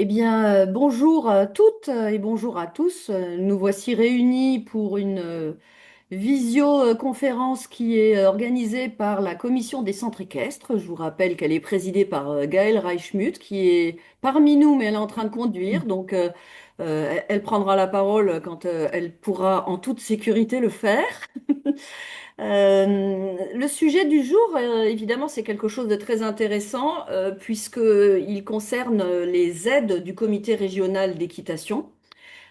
Eh bien, bonjour à toutes et bonjour à tous. Nous voici réunis pour une visioconférence qui est organisée par la Commission des centres équestres. Je vous rappelle qu'elle est présidée par Gaëlle Reichmuth, qui est parmi nous, mais elle est en train de conduire. Donc, elle prendra la parole quand elle pourra en toute sécurité le faire. Le sujet du jour, évidemment, c'est quelque chose de très intéressant puisqu'il concerne les aides du comité régional d'équitation.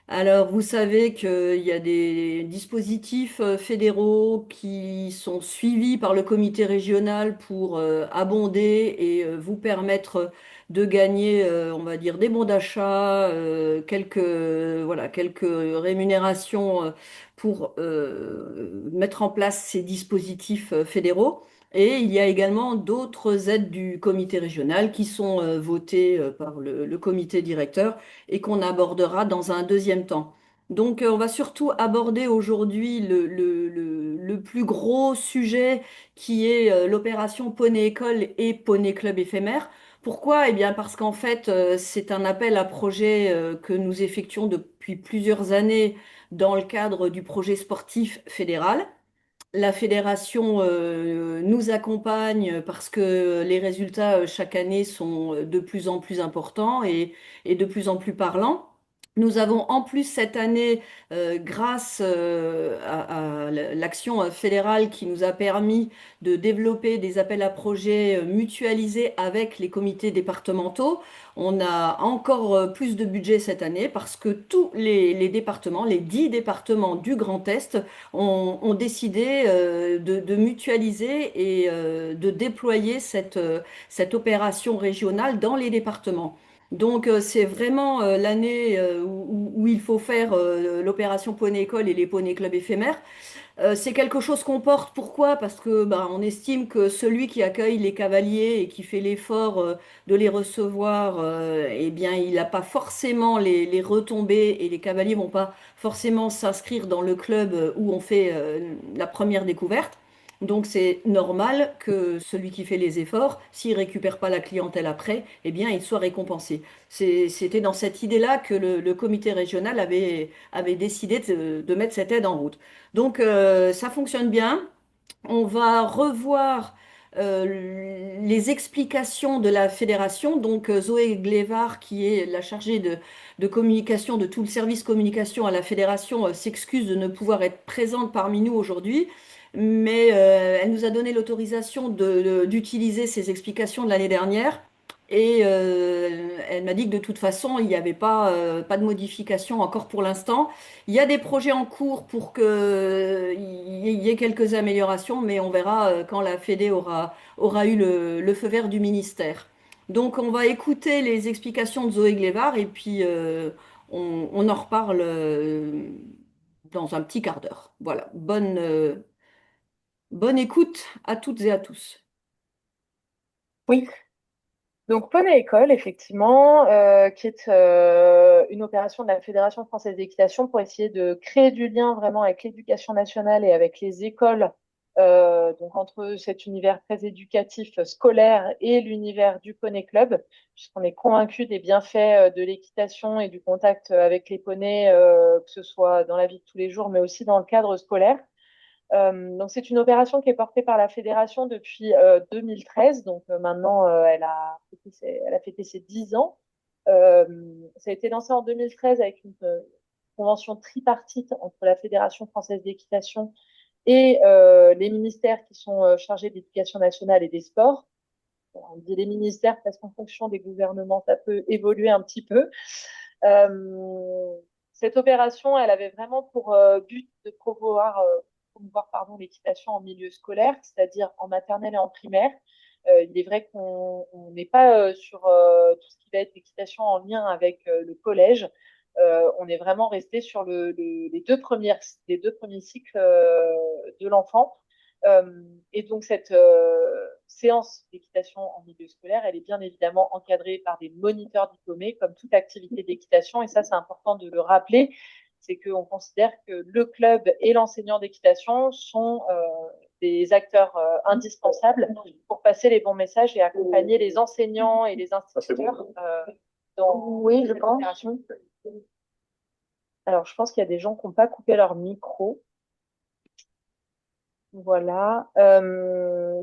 Alors, vous savez qu'il y a des dispositifs fédéraux qui sont suivis par le comité régional pour abonder et vous permettre de gagner, on va dire, des bons d'achat, quelques rémunérations pour mettre en place ces dispositifs fédéraux. Et il y a également d'autres aides du comité régional qui sont votées par le comité directeur et qu'on abordera dans un deuxième temps. Donc, on va surtout aborder aujourd'hui le plus gros sujet qui est l'opération Poney École et Poney Club éphémère. Pourquoi? Eh bien, parce qu'en fait, c'est un appel à projet que nous effectuons depuis plusieurs années dans le cadre du projet sportif fédéral. La fédération nous accompagne parce que les résultats chaque année sont de plus en plus importants et de plus en plus parlants. Nous avons en plus cette année, grâce à l'action fédérale qui nous a permis de développer des appels à projets mutualisés avec les comités départementaux, on a encore plus de budget cette année parce que tous les départements, les 10 départements du Grand Est, ont décidé de mutualiser et de déployer cette opération régionale dans les départements. Donc c'est vraiment l'année où il faut faire l'opération Poney École et les Poney Club éphémères. C'est quelque chose qu'on porte. Pourquoi? Parce que bah, on estime que celui qui accueille les cavaliers et qui fait l'effort de les recevoir, eh bien, il n'a pas forcément les retombées et les cavaliers vont pas forcément s'inscrire dans le club où on fait la première découverte. Donc c'est normal que celui qui fait les efforts, s'il récupère pas la clientèle après, eh bien, il soit récompensé. C'était dans cette idée-là que le comité régional avait décidé de mettre cette aide en route. Donc ça fonctionne bien. On va revoir les explications de la fédération. Donc Zoé Glévard, qui est la chargée de communication de tout le service communication à la fédération, s'excuse de ne pouvoir être présente parmi nous aujourd'hui. Mais elle nous a donné l'autorisation d'utiliser ces explications de l'année dernière. Et elle m'a dit que de toute façon, il n'y avait pas de modification encore pour l'instant. Il y a des projets en cours pour qu'il y ait quelques améliorations, mais on verra quand la Fédé aura eu le feu vert du ministère. Donc on va écouter les explications de Zoé Glévard et puis on en reparle dans un petit quart d'heure. Voilà, bonne écoute à toutes et à tous. Oui, donc Poney École, effectivement, qui est une opération de la Fédération française d'équitation pour essayer de créer du lien vraiment avec l'éducation nationale et avec les écoles, donc entre cet univers très éducatif scolaire et l'univers du Poney Club, puisqu'on est convaincu des bienfaits de l'équitation et du contact avec les poneys, que ce soit dans la vie de tous les jours, mais aussi dans le cadre scolaire. Donc c'est une opération qui est portée par la fédération depuis 2013. Donc maintenant, elle a fêté ses 10 ans. Euh, Ça a été lancé en 2013 avec une convention tripartite entre la Fédération française d'équitation et les ministères qui sont chargés de l'éducation nationale et des sports. On dit les ministères parce qu'en fonction des gouvernements, ça peut évoluer un petit peu. Euh, Cette opération, elle avait vraiment pour but de promouvoir pardon, l'équitation en milieu scolaire, c'est-à-dire en maternelle et en primaire. Il est vrai qu'on n'est pas sur tout ce qui va être équitation en lien avec le collège. On est vraiment resté sur les deux premiers cycles de l'enfant. Et donc cette séance d'équitation en milieu scolaire, elle est bien évidemment encadrée par des moniteurs diplômés, comme toute activité d'équitation. Et ça, c'est important de le rappeler, c'est qu'on considère que le club et l'enseignant d'équitation sont des acteurs indispensables pour passer les bons messages et accompagner les enseignants et les instituteurs Oui, je pense. Alors, je pense qu'il y a des gens qui n'ont pas coupé leur micro. Voilà.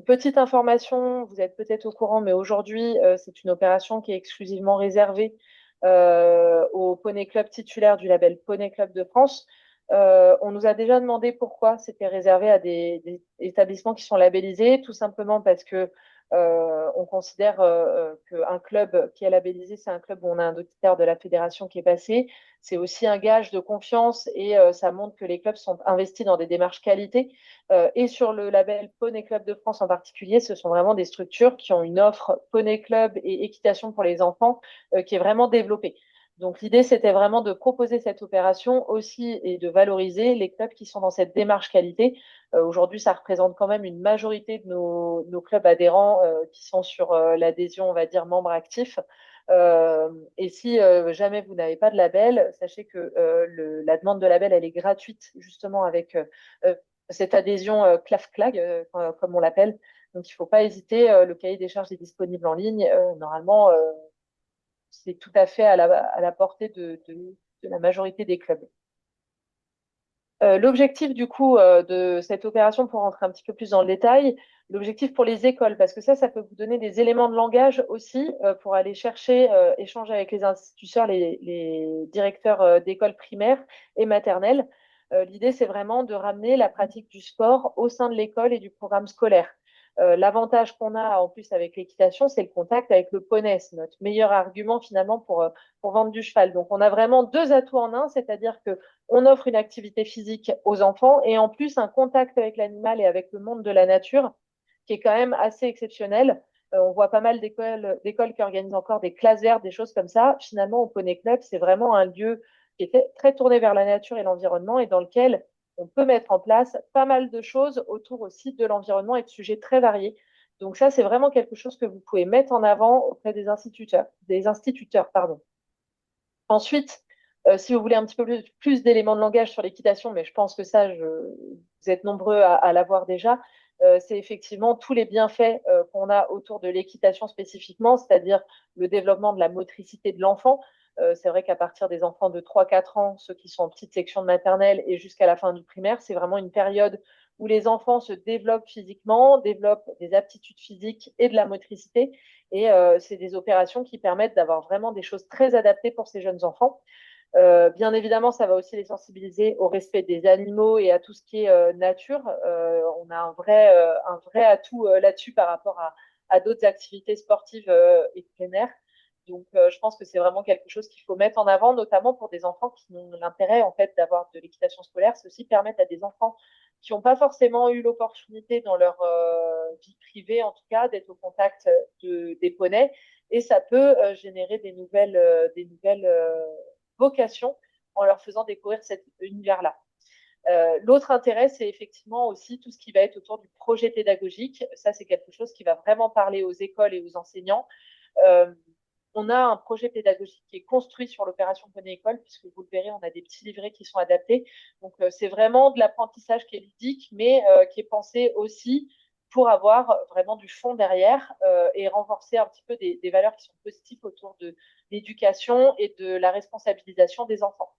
Petite information, vous êtes peut-être au courant, mais aujourd'hui, c'est une opération qui est exclusivement réservée aux Poney Club titulaires du label Poney Club de France. On nous a déjà demandé pourquoi c'était réservé à des établissements qui sont labellisés, tout simplement parce que on considère qu'un club qui est labellisé, c'est un club où on a un auditeur de la fédération qui est passé. C'est aussi un gage de confiance et ça montre que les clubs sont investis dans des démarches qualité. Et sur le label Poney Club de France en particulier, ce sont vraiment des structures qui ont une offre Poney Club et équitation pour les enfants qui est vraiment développée. Donc l'idée, c'était vraiment de proposer cette opération aussi et de valoriser les clubs qui sont dans cette démarche qualité. Aujourd'hui, ça représente quand même une majorité de nos clubs adhérents qui sont sur l'adhésion, on va dire, membres actifs. Et si jamais vous n'avez pas de label, sachez que la demande de label, elle est gratuite justement avec cette adhésion CLAF-CLAG, comme on l'appelle. Donc, il ne faut pas hésiter. Le cahier des charges est disponible en ligne. Normalement, c'est tout à fait à la portée de la majorité des clubs. L'objectif du coup de cette opération, pour rentrer un petit peu plus dans le détail, l'objectif pour les écoles, parce que ça peut vous donner des éléments de langage aussi pour aller chercher, échanger avec les instituteurs, les directeurs d'écoles primaires et maternelles. L'idée, c'est vraiment de ramener la pratique du sport au sein de l'école et du programme scolaire. L'avantage qu'on a en plus avec l'équitation, c'est le contact avec le poney. C'est notre meilleur argument finalement pour vendre du cheval. Donc on a vraiment deux atouts en un, c'est-à-dire que on offre une activité physique aux enfants et en plus un contact avec l'animal et avec le monde de la nature qui est quand même assez exceptionnel. On voit pas mal d'écoles qui organisent encore des classes vertes, des choses comme ça. Finalement, au Poney Club, c'est vraiment un lieu qui est très tourné vers la nature et l'environnement et dans lequel on peut mettre en place pas mal de choses autour aussi de l'environnement et de sujets très variés. Donc ça, c'est vraiment quelque chose que vous pouvez mettre en avant auprès des instituteurs, pardon. Ensuite, si vous voulez un petit peu plus d'éléments de langage sur l'équitation, mais je pense que ça, vous êtes nombreux à l'avoir déjà, c'est effectivement tous les bienfaits qu'on a autour de l'équitation spécifiquement, c'est-à-dire le développement de la motricité de l'enfant. C'est vrai qu'à partir des enfants de 3-4 ans, ceux qui sont en petite section de maternelle et jusqu'à la fin du primaire, c'est vraiment une période où les enfants se développent physiquement, développent des aptitudes physiques et de la motricité. Et c'est des opérations qui permettent d'avoir vraiment des choses très adaptées pour ces jeunes enfants. Bien évidemment, ça va aussi les sensibiliser au respect des animaux et à tout ce qui est nature. On a un vrai atout là-dessus par rapport à d'autres activités sportives et de plein air. Donc, je pense que c'est vraiment quelque chose qu'il faut mettre en avant, notamment pour des enfants qui ont l'intérêt en fait d'avoir de l'équitation scolaire. C'est aussi permettre à des enfants qui n'ont pas forcément eu l'opportunité dans leur vie privée, en tout cas, d'être au contact des poneys. Et ça peut générer des nouvelles vocation en leur faisant découvrir cet univers-là. L'autre intérêt, c'est effectivement aussi tout ce qui va être autour du projet pédagogique. Ça, c'est quelque chose qui va vraiment parler aux écoles et aux enseignants. Euh, on a un projet pédagogique qui est construit sur l'opération Poney École, puisque vous le verrez, on a des petits livrets qui sont adaptés. Donc, c'est vraiment de l'apprentissage qui est ludique, mais qui est pensé aussi pour avoir vraiment du fond derrière et renforcer un petit peu des valeurs qui sont positives autour de l'éducation et de la responsabilisation des enfants.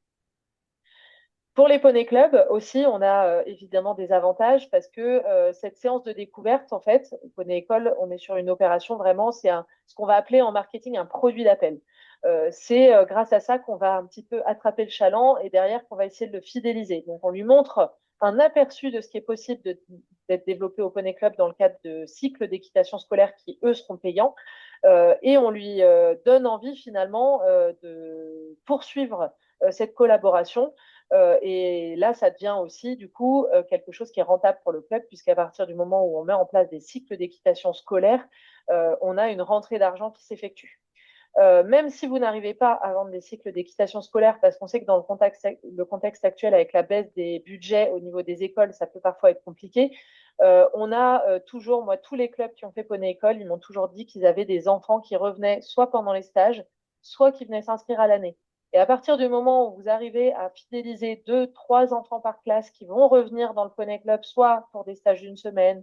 Pour les poney clubs aussi, on a évidemment des avantages parce que cette séance de découverte, en fait, poney école, on est sur une opération vraiment, ce qu'on va appeler en marketing un produit d'appel. C'est grâce à ça qu'on va un petit peu attraper le chaland et derrière qu'on va essayer de le fidéliser. Donc on lui montre un aperçu de ce qui est possible d'être développé au poney club dans le cadre de cycles d'équitation scolaire qui, eux, seront payants. Et on lui donne envie finalement de poursuivre cette collaboration et là, ça devient aussi, du coup, quelque chose qui est rentable pour le club, puisqu'à partir du moment où on met en place des cycles d'équitation scolaire, on a une rentrée d'argent qui s'effectue. Même si vous n'arrivez pas à vendre des cycles d'équitation scolaire, parce qu'on sait que dans le contexte actuel, avec la baisse des budgets au niveau des écoles, ça peut parfois être compliqué. On a toujours, moi, tous les clubs qui ont fait Poney École, ils m'ont toujours dit qu'ils avaient des enfants qui revenaient soit pendant les stages, soit qui venaient s'inscrire à l'année. Et à partir du moment où vous arrivez à fidéliser 2, 3 enfants par classe qui vont revenir dans le Poney Club, soit pour des stages d'une semaine,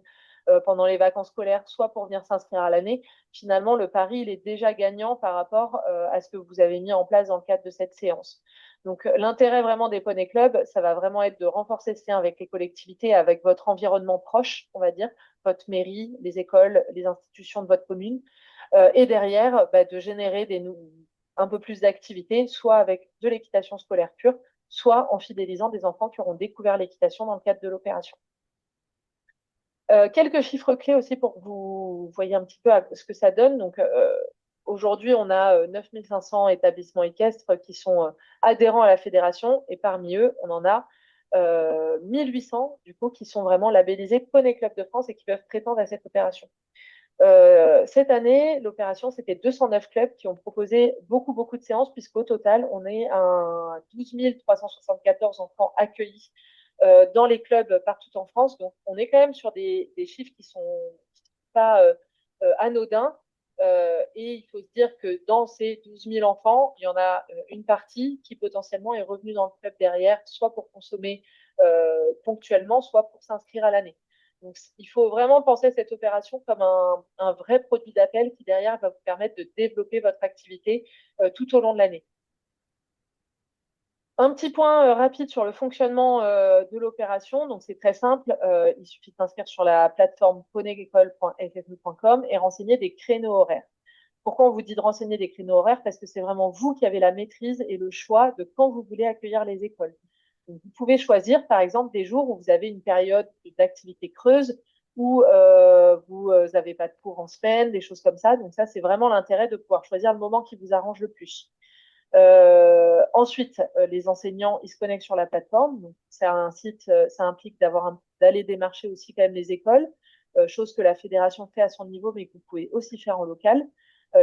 pendant les vacances scolaires, soit pour venir s'inscrire à l'année, finalement, le pari, il est déjà gagnant par rapport à ce que vous avez mis en place dans le cadre de cette séance. Donc, l'intérêt vraiment des poney clubs, ça va vraiment être de renforcer ce lien avec les collectivités, avec votre environnement proche, on va dire, votre mairie, les écoles, les institutions de votre commune, et derrière, bah, de générer un peu plus d'activités, soit avec de l'équitation scolaire pure, soit en fidélisant des enfants qui auront découvert l'équitation dans le cadre de l'opération. Quelques chiffres clés aussi pour que vous voyez un petit peu ce que ça donne. Donc, aujourd'hui, on a 9500 établissements équestres qui sont adhérents à la fédération et parmi eux, on en a 1800 du coup qui sont vraiment labellisés Poney Club de France et qui peuvent prétendre à cette opération. Cette année, l'opération, c'était 209 clubs qui ont proposé beaucoup, beaucoup de séances, puisqu'au total, on est à 12 374 enfants accueillis dans les clubs partout en France. Donc, on est quand même sur des chiffres qui sont pas anodins. Et il faut se dire que dans ces 12 000 enfants, il y en a une partie qui potentiellement est revenue dans le club derrière, soit pour consommer ponctuellement, soit pour s'inscrire à l'année. Donc, il faut vraiment penser cette opération comme un vrai produit d'appel qui, derrière, va vous permettre de développer votre activité tout au long de l'année. Un petit point rapide sur le fonctionnement de l'opération. Donc, c'est très simple. Il suffit de s'inscrire sur la plateforme poneyécole.ffe.com et renseigner des créneaux horaires. Pourquoi on vous dit de renseigner des créneaux horaires? Parce que c'est vraiment vous qui avez la maîtrise et le choix de quand vous voulez accueillir les écoles. Donc, vous pouvez choisir, par exemple, des jours où vous avez une période d'activité creuse, où vous n'avez pas de cours en semaine, des choses comme ça. Donc ça, c'est vraiment l'intérêt de pouvoir choisir le moment qui vous arrange le plus. Ensuite, les enseignants, ils se connectent sur la plateforme. Donc, c'est un site, ça implique d'aller démarcher aussi quand même les écoles, chose que la fédération fait à son niveau, mais que vous pouvez aussi faire en local.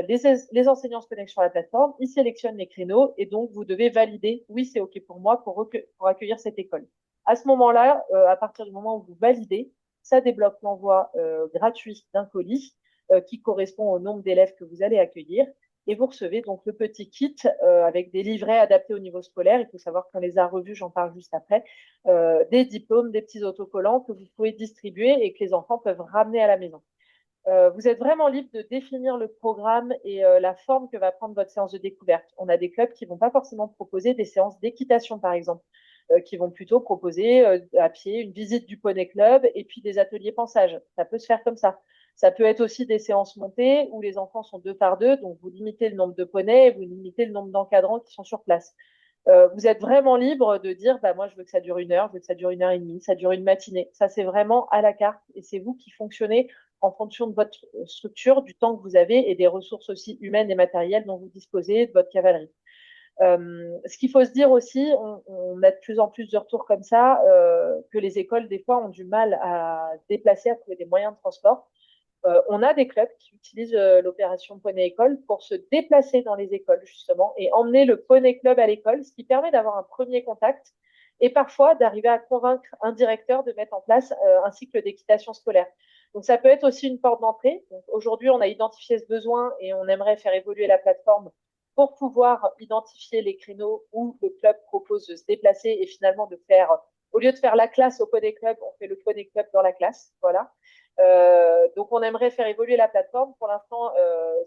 Les enseignants se connectent sur la plateforme, ils sélectionnent les créneaux et donc vous devez valider, oui, c'est OK pour moi pour accueillir cette école. À ce moment-là, à partir du moment où vous validez, ça débloque l'envoi gratuit d'un colis qui correspond au nombre d'élèves que vous allez accueillir. Et vous recevez donc le petit kit avec des livrets adaptés au niveau scolaire. Il faut savoir qu'on les a revus, j'en parle juste après. Des diplômes, des petits autocollants que vous pouvez distribuer et que les enfants peuvent ramener à la maison. Vous êtes vraiment libre de définir le programme et la forme que va prendre votre séance de découverte. On a des clubs qui vont pas forcément proposer des séances d'équitation, par exemple, qui vont plutôt proposer à pied une visite du poney club et puis des ateliers pensage. Ça peut se faire comme ça. Ça peut être aussi des séances montées où les enfants sont deux par deux, donc vous limitez le nombre de poneys, vous limitez le nombre d'encadrants qui sont sur place. Vous êtes vraiment libre de dire, bah, moi, je veux que ça dure 1 heure, je veux que ça dure 1 heure et demie, ça dure une matinée. Ça, c'est vraiment à la carte et c'est vous qui fonctionnez en fonction de votre structure, du temps que vous avez et des ressources aussi humaines et matérielles dont vous disposez, de votre cavalerie. Ce qu'il faut se dire aussi, on a de plus en plus de retours comme ça, que les écoles, des fois, ont du mal à déplacer, à trouver des moyens de transport. On a des clubs qui utilisent l'opération Poney École pour se déplacer dans les écoles, justement, et emmener le Poney Club à l'école, ce qui permet d'avoir un premier contact et parfois d'arriver à convaincre un directeur de mettre en place un cycle d'équitation scolaire. Donc, ça peut être aussi une porte d'entrée. Aujourd'hui, on a identifié ce besoin et on aimerait faire évoluer la plateforme pour pouvoir identifier les créneaux où le club propose de se déplacer et finalement de faire, au lieu de faire la classe au Poney Club, on fait le Poney Club dans la classe. Voilà. Donc, on aimerait faire évoluer la plateforme. Pour l'instant,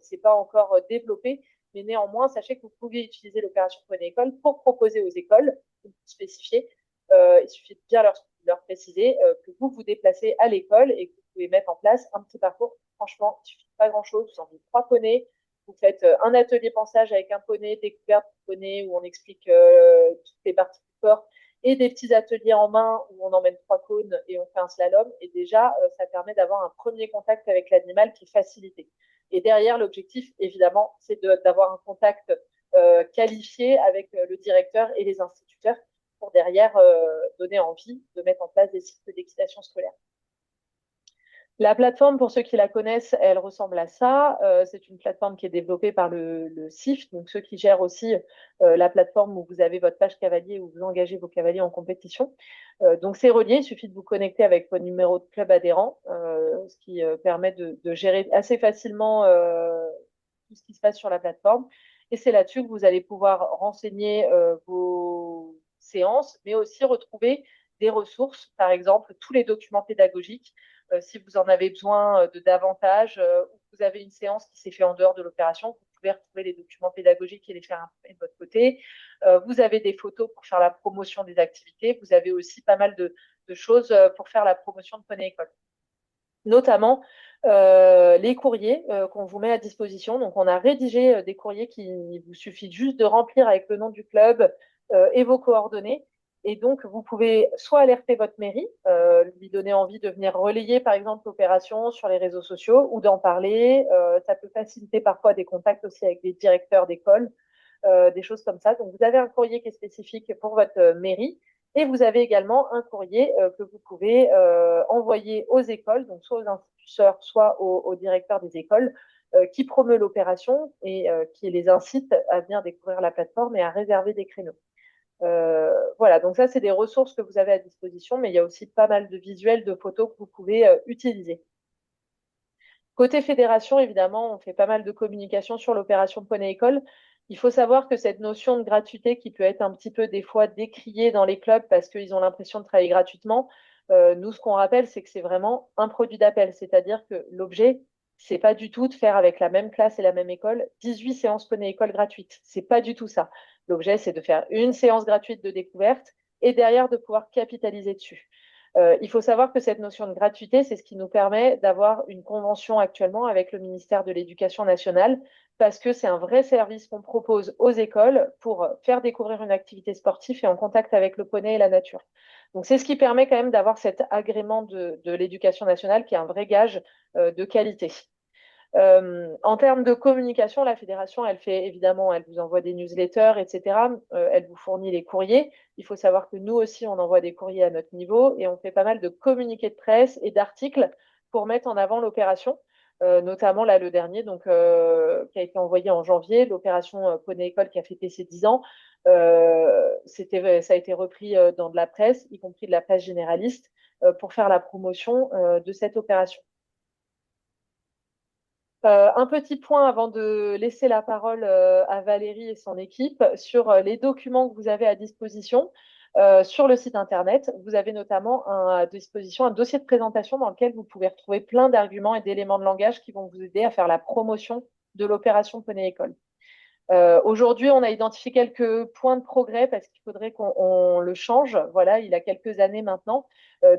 ce n'est pas encore développé, mais néanmoins, sachez que vous pouvez utiliser l'opération Poney École pour proposer aux écoles, spécifier. Il suffit de bien leur préciser que vous vous déplacez à l'école et que vous pouvez mettre en place un petit parcours. Franchement, il suffit de pas grand-chose. Vous enlevez 3 poneys. Vous faites un atelier pensage avec un poney, découverte du poney où on explique toutes les parties du corps et des petits ateliers en main où on emmène 3 cônes et on fait un slalom. Et déjà, ça permet d'avoir un premier contact avec l'animal qui est facilité. Et derrière, l'objectif, évidemment, c'est d'avoir un contact qualifié avec le directeur et les instituteurs pour derrière donner envie de mettre en place des cycles d'équitation scolaire. La plateforme, pour ceux qui la connaissent, elle ressemble à ça. C'est une plateforme qui est développée par le CIF, donc ceux qui gèrent aussi la plateforme où vous avez votre page cavalier, où vous engagez vos cavaliers en compétition. Donc c'est relié, il suffit de vous connecter avec votre numéro de club adhérent, ce qui permet de gérer assez facilement tout ce qui se passe sur la plateforme. Et c'est là-dessus que vous allez pouvoir renseigner vos séances, mais aussi retrouver des ressources, par exemple tous les documents pédagogiques Si vous en avez besoin de davantage, ou vous avez une séance qui s'est faite en dehors de l'opération, vous pouvez retrouver les documents pédagogiques et les faire imprimer de votre côté. Vous avez des photos pour faire la promotion des activités. Vous avez aussi pas mal de choses pour faire la promotion de Poney École, notamment les courriers qu'on vous met à disposition. Donc, on a rédigé des courriers qui vous suffit juste de remplir avec le nom du club et vos coordonnées. Et donc, vous pouvez soit alerter votre mairie, lui donner envie de venir relayer, par exemple, l'opération sur les réseaux sociaux ou d'en parler. Ça peut faciliter parfois des contacts aussi avec des directeurs d'école, des choses comme ça. Donc, vous avez un courrier qui est spécifique pour votre mairie. Et vous avez également un courrier que vous pouvez envoyer aux écoles, donc soit aux instituteurs, soit aux directeurs des écoles, qui promeut l'opération et qui les incite à venir découvrir la plateforme et à réserver des créneaux. Voilà, donc ça, c'est des ressources que vous avez à disposition, mais il y a aussi pas mal de visuels, de photos que vous pouvez utiliser. Côté fédération, évidemment, on fait pas mal de communication sur l'opération Poney École. Il faut savoir que cette notion de gratuité qui peut être un petit peu des fois décriée dans les clubs parce qu'ils ont l'impression de travailler gratuitement, nous, ce qu'on rappelle, c'est que c'est vraiment un produit d'appel. C'est-à-dire que l'objet, c'est pas du tout de faire avec la même classe et la même école 18 séances Poney École gratuites. C'est pas du tout ça. L'objet, c'est de faire une séance gratuite de découverte et derrière de pouvoir capitaliser dessus. Il faut savoir que cette notion de gratuité, c'est ce qui nous permet d'avoir une convention actuellement avec le ministère de l'Éducation nationale, parce que c'est un vrai service qu'on propose aux écoles pour faire découvrir une activité sportive et en contact avec le poney et la nature. Donc c'est ce qui permet quand même d'avoir cet agrément de l'Éducation nationale qui est un vrai gage de qualité. En termes de communication, la fédération, elle fait évidemment, elle vous envoie des newsletters, etc. Elle vous fournit les courriers. Il faut savoir que nous aussi, on envoie des courriers à notre niveau et on fait pas mal de communiqués de presse et d'articles pour mettre en avant l'opération. Notamment là le dernier, donc qui a été envoyé en janvier, l'opération Poney École qui a fêté ses 10 ans. Ça a été repris dans de la presse, y compris de la presse généraliste, pour faire la promotion de cette opération. Un petit point avant de laisser la parole à Valérie et son équipe sur les documents que vous avez à disposition sur le site internet. Vous avez notamment à disposition un dossier de présentation dans lequel vous pouvez retrouver plein d'arguments et d'éléments de langage qui vont vous aider à faire la promotion de l'opération Poney École. Aujourd'hui, on a identifié quelques points de progrès parce qu'il faudrait qu'on le change. Voilà, il a quelques années maintenant.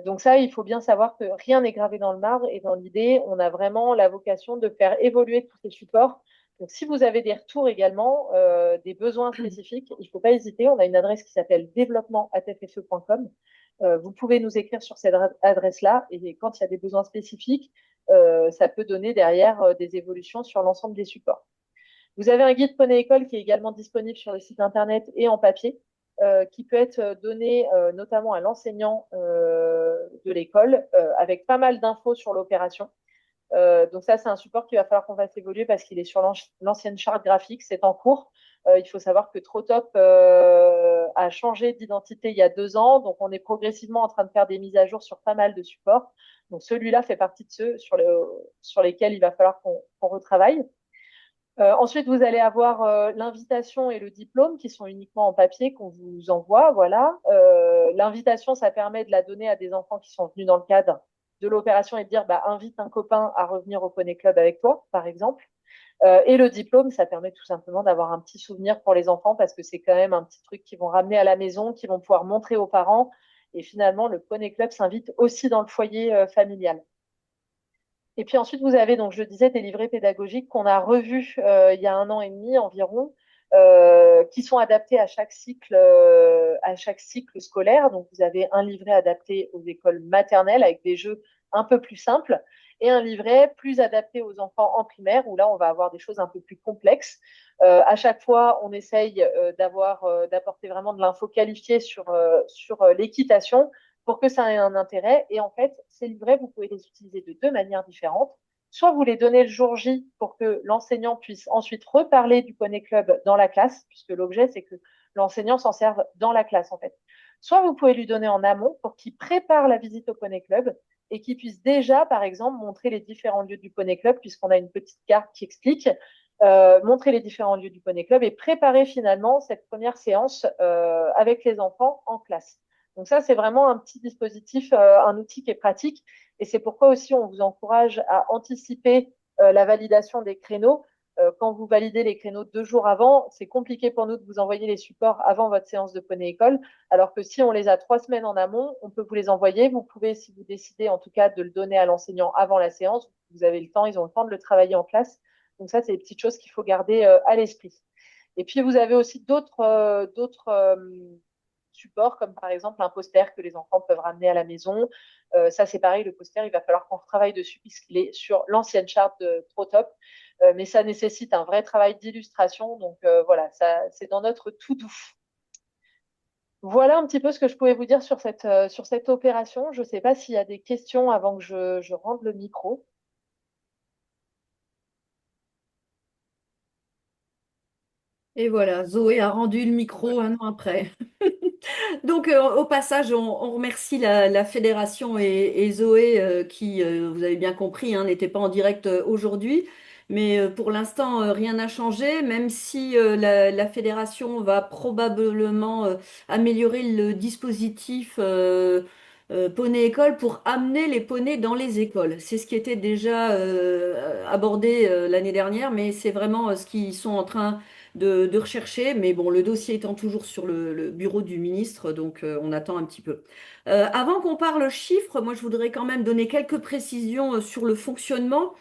Donc ça, il faut bien savoir que rien n'est gravé dans le marbre et dans l'idée, on a vraiment la vocation de faire évoluer tous ces supports. Donc si vous avez des retours également, des besoins spécifiques, il ne faut pas hésiter. On a une adresse qui s'appelle développement@ffe.com. Vous pouvez nous écrire sur cette adresse-là et quand il y a des besoins spécifiques, ça peut donner derrière des évolutions sur l'ensemble des supports. Vous avez un guide Poney École qui est également disponible sur le site internet et en papier, qui peut être donné notamment à l'enseignant de l'école, avec pas mal d'infos sur l'opération. Donc ça, c'est un support qu'il va falloir qu'on fasse évoluer parce qu'il est sur l'ancienne charte graphique, c'est en cours. Il faut savoir que Trotop a changé d'identité il y a 2 ans, donc on est progressivement en train de faire des mises à jour sur pas mal de supports. Donc celui-là fait partie de ceux sur lesquels il va falloir qu'on retravaille. Ensuite, vous allez avoir l'invitation et le diplôme qui sont uniquement en papier qu'on vous envoie. Voilà. L'invitation, ça permet de la donner à des enfants qui sont venus dans le cadre de l'opération et de dire bah, invite un copain à revenir au Poney Club avec toi, par exemple. Et le diplôme, ça permet tout simplement d'avoir un petit souvenir pour les enfants parce que c'est quand même un petit truc qu'ils vont ramener à la maison, qu'ils vont pouvoir montrer aux parents. Et finalement, le Poney Club s'invite aussi dans le foyer familial. Et puis ensuite, vous avez, donc je disais, des livrets pédagogiques qu'on a revus il y a 1 an et demi environ, qui sont adaptés à chaque cycle scolaire. Donc vous avez un livret adapté aux écoles maternelles avec des jeux un peu plus simples et un livret plus adapté aux enfants en primaire où là, on va avoir des choses un peu plus complexes. À chaque fois, on essaye d'apporter vraiment de l'info qualifiée sur l'équitation pour que ça ait un intérêt. Et en fait, ces livrets, vous pouvez les utiliser de 2 manières différentes. Soit vous les donnez le jour J pour que l'enseignant puisse ensuite reparler du Poney Club dans la classe, puisque l'objet, c'est que l'enseignant s'en serve dans la classe, en fait. Soit vous pouvez lui donner en amont pour qu'il prépare la visite au Poney Club et qu'il puisse déjà, par exemple, montrer les différents lieux du Poney Club, puisqu'on a une petite carte qui explique, montrer les différents lieux du Poney Club et préparer finalement cette première séance avec les enfants en classe. Donc ça, c'est vraiment un petit dispositif, un outil qui est pratique Et c'est pourquoi aussi on vous encourage à anticiper la validation des créneaux. Quand vous validez les créneaux 2 jours avant, c'est compliqué pour nous de vous envoyer les supports avant votre séance de poney école, alors que si on les a 3 semaines en amont, on peut vous les envoyer. Vous pouvez, si vous décidez en tout cas de le donner à l'enseignant avant la séance, vous avez le temps, ils ont le temps de le travailler en classe. Donc ça, c'est des petites choses qu'il faut garder à l'esprit. Et puis, vous avez aussi d'autres supports, comme par exemple un poster que les enfants peuvent ramener à la maison. Ça, c'est pareil, le poster, il va falloir qu'on retravaille dessus puisqu'il est sur l'ancienne charte de ProTop. Mais ça nécessite un vrai travail d'illustration. Donc voilà, ça, c'est dans notre tout doux. Voilà un petit peu ce que je pouvais vous dire sur cette opération. Je ne sais pas s'il y a des questions avant que je rende le micro. Et voilà, Zoé a rendu le micro un an après. Donc, au passage, on remercie la fédération et Zoé, qui, vous avez bien compris, hein, n'était pas en direct aujourd'hui. Mais pour l'instant, rien n'a changé, même si la fédération va probablement améliorer le dispositif Poney École pour amener les poneys dans les écoles. C'est ce qui était déjà abordé l'année dernière, mais c'est vraiment ce qu'ils sont en train de rechercher, mais bon, le dossier étant toujours sur le bureau du ministre, donc on attend un petit peu. Avant qu'on parle chiffres, moi je voudrais quand même donner quelques précisions sur le fonctionnement.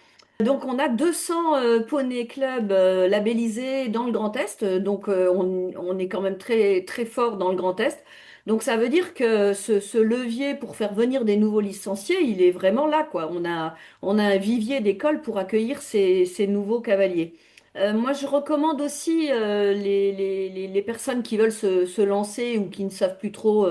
Donc on a 200 poney clubs labellisés dans le Grand Est, donc on est quand même très très fort dans le Grand Est. Donc ça veut dire que ce levier pour faire venir des nouveaux licenciés, il est vraiment là, quoi. On a un vivier d'écoles pour accueillir ces nouveaux cavaliers. Moi, je recommande aussi les personnes qui veulent se lancer ou qui ne savent plus trop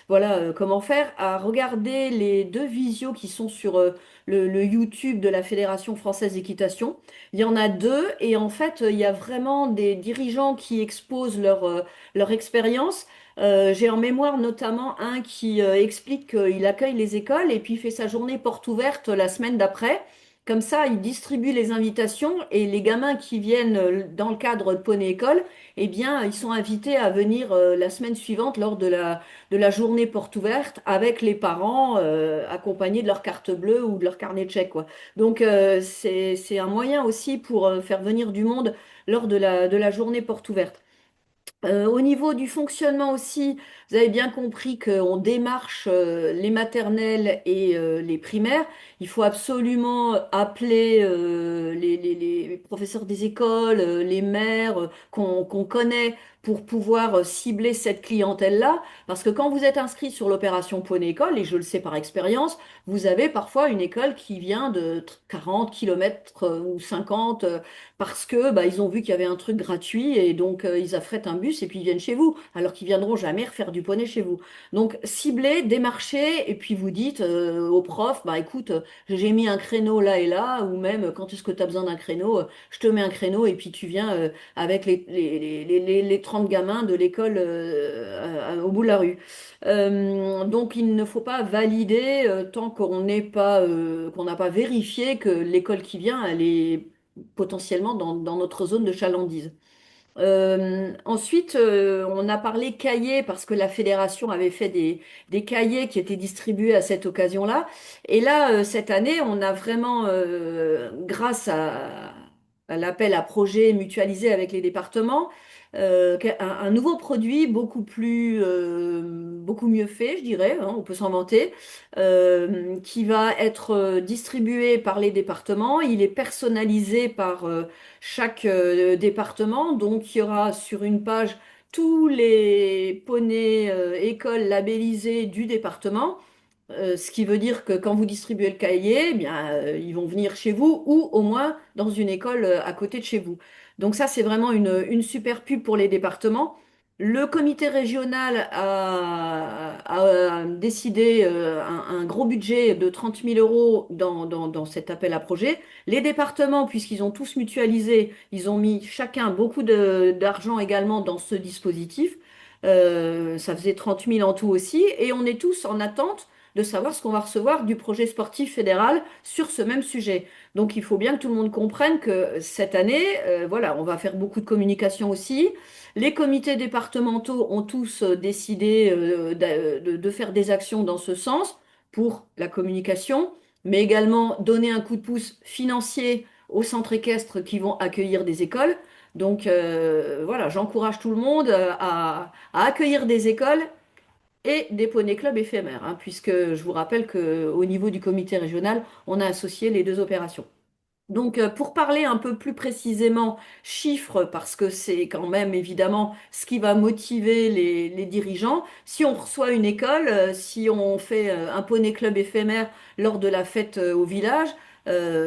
voilà, comment faire, à regarder les deux visios qui sont sur le YouTube de la Fédération française d'équitation. Il y en a deux et en fait, il y a vraiment des dirigeants qui exposent leur expérience. J'ai en mémoire notamment un qui explique qu'il accueille les écoles et puis fait sa journée porte ouverte la semaine d'après. Comme ça, il distribue les invitations et les gamins qui viennent dans le cadre de Poney École, eh bien, ils sont invités à venir la semaine suivante lors de la journée porte ouverte avec les parents accompagnés de leur carte bleue ou de leur carnet de chèques, quoi. Donc, c'est un moyen aussi pour faire venir du monde lors de la journée porte ouverte. Au niveau du fonctionnement aussi, vous avez bien compris qu'on démarche les maternelles et les primaires. Il faut absolument appeler les professeurs des écoles, les maires qu'on connaît pour pouvoir cibler cette clientèle-là. Parce que quand vous êtes inscrit sur l'opération Poney École, et je le sais par expérience, vous avez parfois une école qui vient de 40 km ou 50 parce que bah, ils ont vu qu'il y avait un truc gratuit et donc ils affrètent un bus et puis ils viennent chez vous, alors qu'ils viendront jamais refaire du poney chez vous. Donc ciblez, démarchez et puis vous dites au prof, bah écoute, j'ai mis un créneau là et là, ou même quand est-ce que tu as besoin d'un créneau, je te mets un créneau et puis tu viens avec les 30 gamins de l'école au bout de la rue. Donc il ne faut pas valider tant qu'on n'a pas vérifié que l'école qui vient, elle est potentiellement dans notre zone de chalandise. Ensuite, on a parlé cahiers parce que la fédération avait fait des cahiers qui étaient distribués à cette occasion-là. Et là, cette année, on a vraiment, grâce à l'appel à projets mutualisés avec les départements, un nouveau produit beaucoup mieux fait, je dirais, hein, on peut s'en vanter, qui va être distribué par les départements. Il est personnalisé par chaque département. Donc, il y aura sur une page tous les poneys écoles labellisés du département. Ce qui veut dire que quand vous distribuez le cahier, eh bien, ils vont venir chez vous ou au moins dans une école à côté de chez vous. Donc ça, c'est vraiment une super pub pour les départements. Le comité régional a décidé un gros budget de 30 000 euros dans cet appel à projet. Les départements, puisqu'ils ont tous mutualisé, ils ont mis chacun beaucoup d'argent également dans ce dispositif. Ça faisait 30 000 en tout aussi. Et on est tous en attente de savoir ce qu'on va recevoir du projet sportif fédéral sur ce même sujet. Donc il faut bien que tout le monde comprenne que cette année, voilà, on va faire beaucoup de communication aussi. Les comités départementaux ont tous décidé de faire des actions dans ce sens pour la communication. mais également donner un coup de pouce financier aux centres équestres qui vont accueillir des écoles. Donc voilà, j'encourage tout le monde à accueillir des écoles et des poneys clubs éphémères, hein, puisque je vous rappelle qu'au niveau du comité régional, on a associé les deux opérations. Donc, pour parler un peu plus précisément chiffres, parce que c'est quand même évidemment ce qui va motiver les dirigeants, si on reçoit une école, si on fait un poney club éphémère lors de la fête au village,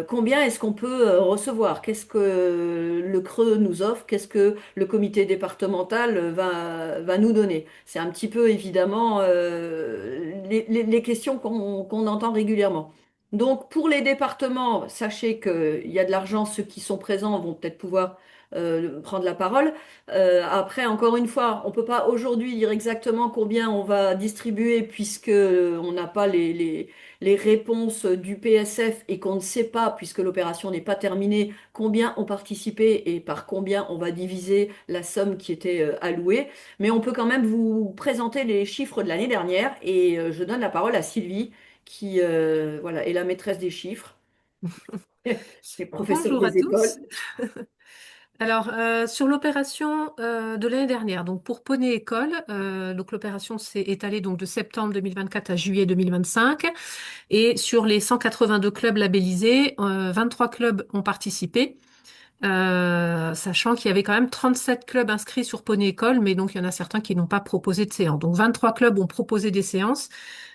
combien est-ce qu'on peut recevoir? Qu'est-ce que le Creux nous offre? Qu'est-ce que le comité départemental va nous donner? C'est un petit peu évidemment les questions qu'on entend régulièrement. Donc, pour les départements, sachez qu'il y a de l'argent. Ceux qui sont présents vont peut-être pouvoir prendre la parole. Après, encore une fois, on ne peut pas aujourd'hui dire exactement combien on va distribuer puisque on n'a pas les réponses du PSF et qu'on ne sait pas, puisque l'opération n'est pas terminée, combien ont participé et par combien on va diviser la somme qui était allouée. Mais on peut quand même vous présenter les chiffres de l'année dernière et je donne la parole à Sylvie qui voilà, est la maîtresse des chiffres et professeure Bonjour à des écoles. tous. Alors, sur l'opération de l'année dernière, donc pour Poney École, donc l'opération s'est étalée donc de septembre 2024 à juillet 2025, et sur les 182 clubs labellisés, 23 clubs ont participé, sachant qu'il y avait quand même 37 clubs inscrits sur Poney École, mais donc il y en a certains qui n'ont pas proposé de séance. Donc 23 clubs ont proposé des séances,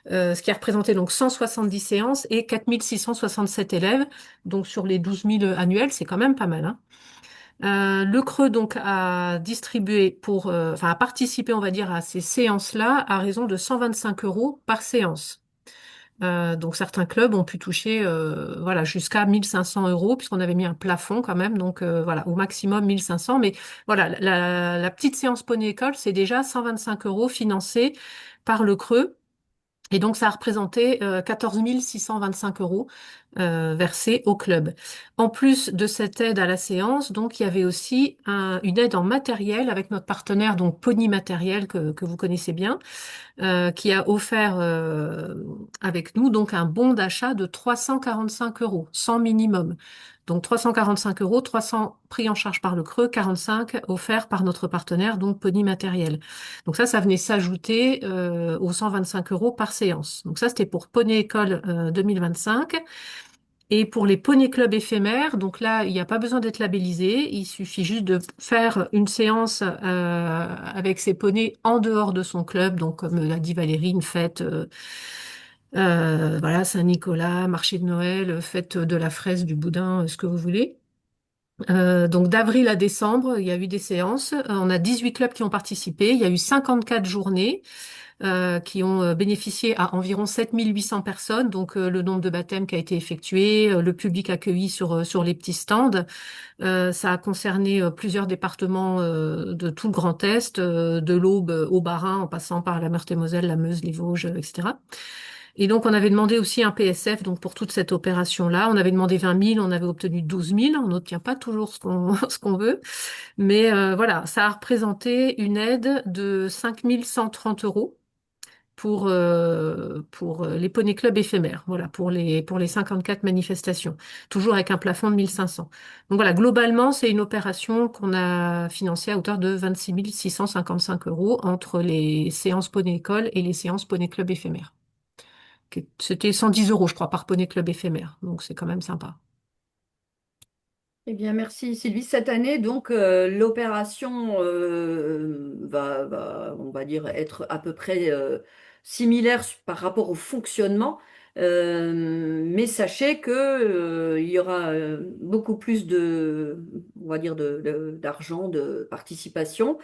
ce qui a représenté donc 170 séances et 4667 élèves. Donc sur les 12 000 annuels, c'est quand même pas mal, hein. Le Creux donc a distribué enfin a participé, on va dire, à ces séances-là à raison de 125 euros par séance. Donc certains clubs ont pu toucher voilà jusqu'à 1500 euros puisqu'on avait mis un plafond quand même, donc voilà, au maximum 1500. Mais voilà, la petite séance Poney École, c'est déjà 125 euros financés par le Creux. Et donc, ça a représenté 14 625 euros versés au club. En plus de cette aide à la séance, donc il y avait aussi une aide en matériel avec notre partenaire, donc Pony Matériel, que vous connaissez bien, qui a offert avec nous donc un bon d'achat de 345 euros, sans minimum. Donc 345 euros, 300 pris en charge par le Creux, 45 offerts par notre partenaire, donc Pony Matériel. Donc ça venait s'ajouter aux 125 euros par séance. Donc ça, c'était pour Poney École 2025. Et pour les poney clubs éphémères, donc là, il n'y a pas besoin d'être labellisé. Il suffit juste de faire une séance avec ses poneys en dehors de son club, donc comme l'a dit Valérie, une fête, voilà, Saint-Nicolas, marché de Noël, fête de la fraise, du boudin, ce que vous voulez. Donc d'avril à décembre, il y a eu des séances. On a 18 clubs qui ont participé. Il y a eu 54 journées qui ont bénéficié à environ 7 800 personnes. Donc le nombre de baptêmes qui a été effectué, le public accueilli sur les petits stands. Ça a concerné plusieurs départements de tout le Grand Est, de l'Aube au Bas-Rhin, en passant par la Meurthe-et-Moselle, la Meuse, les Vosges, etc. Et donc, on avait demandé aussi un PSF donc pour toute cette opération-là. On avait demandé 20 000, on avait obtenu 12 000. On n'obtient pas toujours ce qu'on veut. Mais voilà, ça a représenté une aide de 5 130 euros pour les poneys clubs éphémères, voilà, pour les 54 manifestations, toujours avec un plafond de 1500. Donc voilà, globalement, c'est une opération qu'on a financée à hauteur de 26 655 euros entre les séances poney école et les séances poney club éphémères. C'était 110 euros, je crois, par poney club éphémère, donc c'est quand même sympa. Eh bien, merci Sylvie. Cette année, donc, l'opération on va dire, être à peu près similaire par rapport au fonctionnement. Mais sachez que, il y aura beaucoup plus on va dire, d'argent, de participation.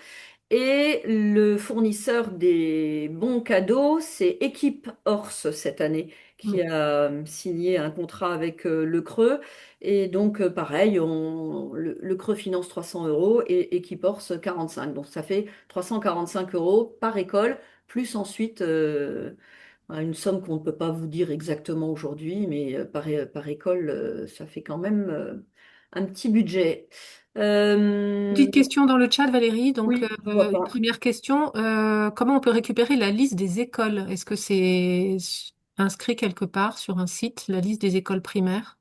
Et le fournisseur des bons cadeaux, c'est Équipe Horse cette année, qui Mm. a signé un contrat avec le Creux. Et donc, pareil, le Creux finance 300 euros et Équipe Horse 45. Donc, ça fait 345 euros par école, plus ensuite une somme qu'on ne peut pas vous dire exactement aujourd'hui, mais par école, ça fait quand même un petit budget. Euh, Petite question dans le chat, Valérie. Donc, oui, je vois une pas. première question, comment on peut récupérer la liste des écoles? Est-ce que c'est... inscrit quelque part sur un site la liste des écoles primaires?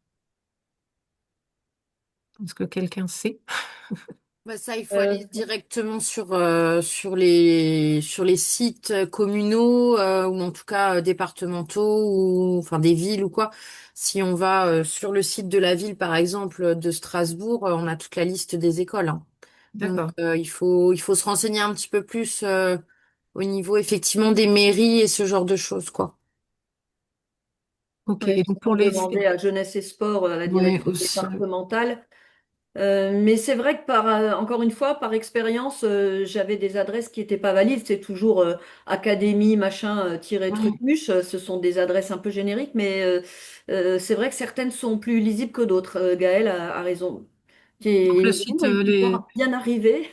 Est-ce que quelqu'un sait? Bah ça, il faut Euh, aller directement sur les sites communaux ou en tout cas départementaux ou enfin des villes ou quoi. Si on va sur le site de la ville, par exemple, de Strasbourg, on a toute la liste des écoles, hein. Donc D'accord. il faut se renseigner un petit peu plus au niveau effectivement des mairies et ce genre de choses, quoi. Ok. oui, Et donc pour on les... demandait à Jeunesse et Sport, à la Ouais, direction aussi. départementale. Mais c'est vrai que encore une fois, par expérience, j'avais des adresses qui n'étaient pas valides. C'est toujours académie, machin, tiret Ouais. trucmuche. Ce sont des adresses un peu génériques, mais c'est vrai que certaines sont plus lisibles que d'autres. Gaël a raison. Donc Et le nous, site, il doit bien arriver.